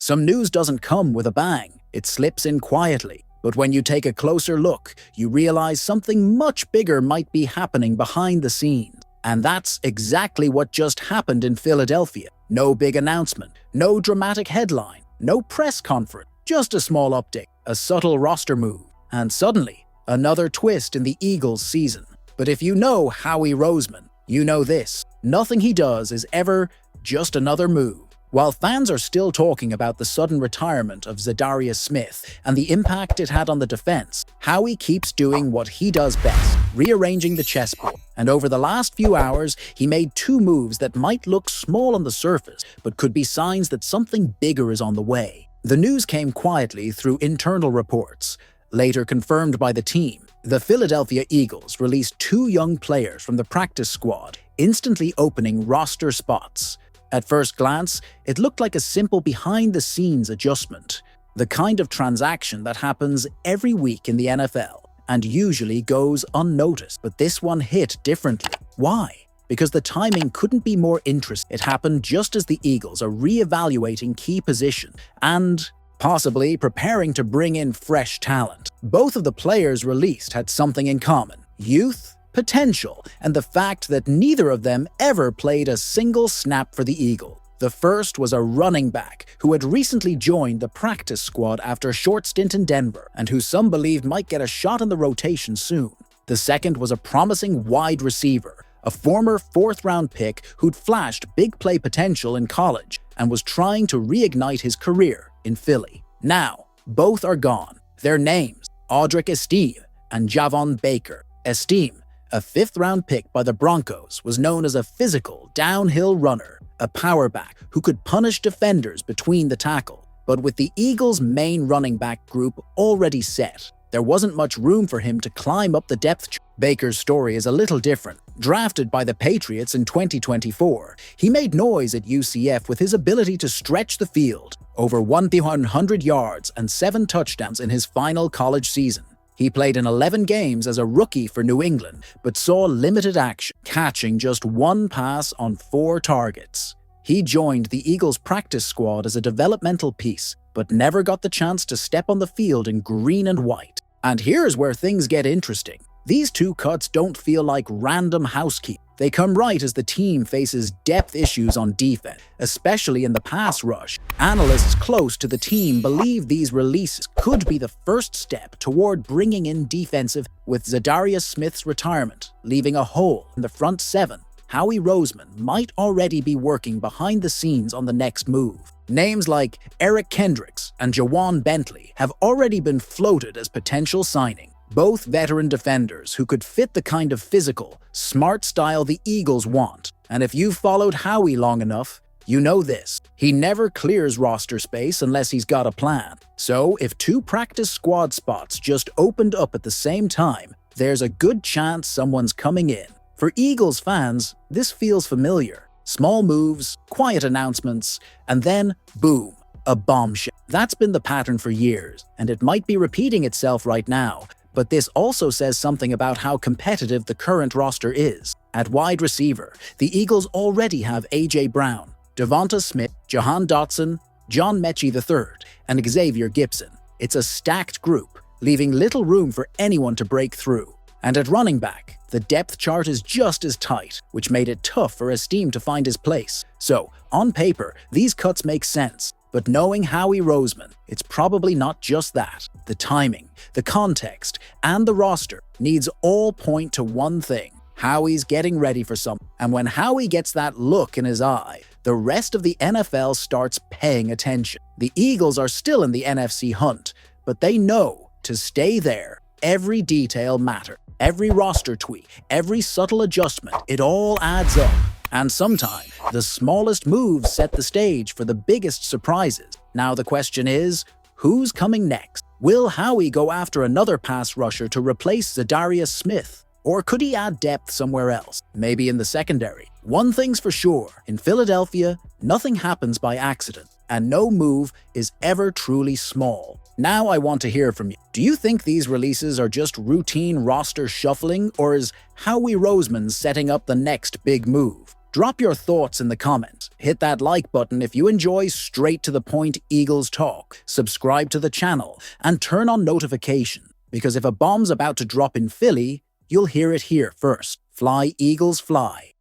Some news doesn't come with a bang, it slips in quietly. But when you take a closer look, you realize something much bigger might be happening behind the scenes. And that's exactly what just happened in Philadelphia. No big announcement, no dramatic headline, no press conference, just a small update, a subtle roster move, and suddenly, another twist in the Eagles' season. But if you know Howie Roseman, you know this: nothing he does is ever just another move. While fans are still talking about the sudden retirement of Zadarius Smith and the impact it had on the defense, Howie keeps doing what he does best, rearranging the chessboard. And over the last few hours, he made two moves that might look small on the surface, but could be signs that something bigger is on the way. The news came quietly through internal reports, later confirmed by the team. The Philadelphia Eagles released two young players from the practice squad, instantly opening roster spots. At first glance, it looked like a simple behind-the-scenes adjustment, the kind of transaction that happens every week in the NFL and usually goes unnoticed. But this one hit differently. Why? Because the timing couldn't be more interesting. It happened just as the Eagles are re-evaluating key positions and possibly preparing to bring in fresh talent. Both of the players released had something in common: youth, potential, and the fact that neither of them ever played a single snap for the Eagles. The first was a running back who had recently joined the practice squad after a short stint in Denver and who some believed might get a shot in the rotation soon. The second was a promising wide receiver, a former fourth-round pick who'd flashed big play potential in college and was trying to reignite his career in Philly. Now, both are gone. Their names: Audric Estime and Javon Baker. Estime, a fifth-round pick by the Broncos, was known as a physical, downhill runner, a power back who could punish defenders between the tackle. But with the Eagles' main running back group already set, there wasn't much room for him to climb up the depth chart. Baker's story is a little different. Drafted by the Patriots in 2024, he made noise at UCF with his ability to stretch the field, over 100 yards and 7 touchdowns in his final college season. He played in 11 games as a rookie for New England, but saw limited action, catching just 1 pass on 4 targets. He joined the Eagles' practice squad as a developmental piece, but never got the chance to step on the field in green and white. And here's where things get interesting. These two cuts don't feel like random housekeeping. They come right as the team faces depth issues on defense, especially in the pass rush. Analysts close to the team believe these releases could be the first step toward bringing in defensive, with Zadarius Smith's retirement leaving a hole in the front seven. Howie Roseman might already be working behind the scenes on the next move. Names like Eric Kendricks and Jawan Bentley have already been floated as potential signing. Both veteran defenders who could fit the kind of physical, smart style the Eagles want. And if you've followed Howie long enough, you know this: he never clears roster space unless he's got a plan. So if 2 practice squad spots just opened up at the same time, there's a good chance someone's coming in. For Eagles fans, this feels familiar. Small moves, quiet announcements, and then, boom, a bombshell. That's been the pattern for years, and it might be repeating itself right now. But this also says something about how competitive the current roster is. At wide receiver, the Eagles already have A.J. Brown, Devonta Smith, Jahan Dotson, John Mechie III, and Xavier Gipson. It's a stacked group, leaving little room for anyone to break through. And at running back, the depth chart is just as tight, which made it tough for Estime to find his place. So, on paper, these cuts make sense. But knowing Howie Roseman, it's probably not just that. The timing, the context, and the roster needs all point to one thing: Howie's getting ready for something. And when Howie gets that look in his eye, the rest of the NFL starts paying attention. The Eagles are still in the NFC hunt, but they know to stay there, every detail matters. Every roster tweak, every subtle adjustment, it all adds up. And sometimes, the smallest moves set the stage for the biggest surprises. Now the question is, who's coming next? Will Howie go after another pass rusher to replace Zadarius Smith? Or could he add depth somewhere else, maybe in the secondary? One thing's for sure, in Philadelphia, nothing happens by accident, and no move is ever truly small. Now I want to hear from you. Do you think these releases are just routine roster shuffling, or is Howie Roseman setting up the next big move? Drop your thoughts in the comments, hit that like button if you enjoy straight-to-the-point Eagles talk, subscribe to the channel, and turn on notifications, because if a bomb's about to drop in Philly, you'll hear it here first. Fly, Eagles, fly.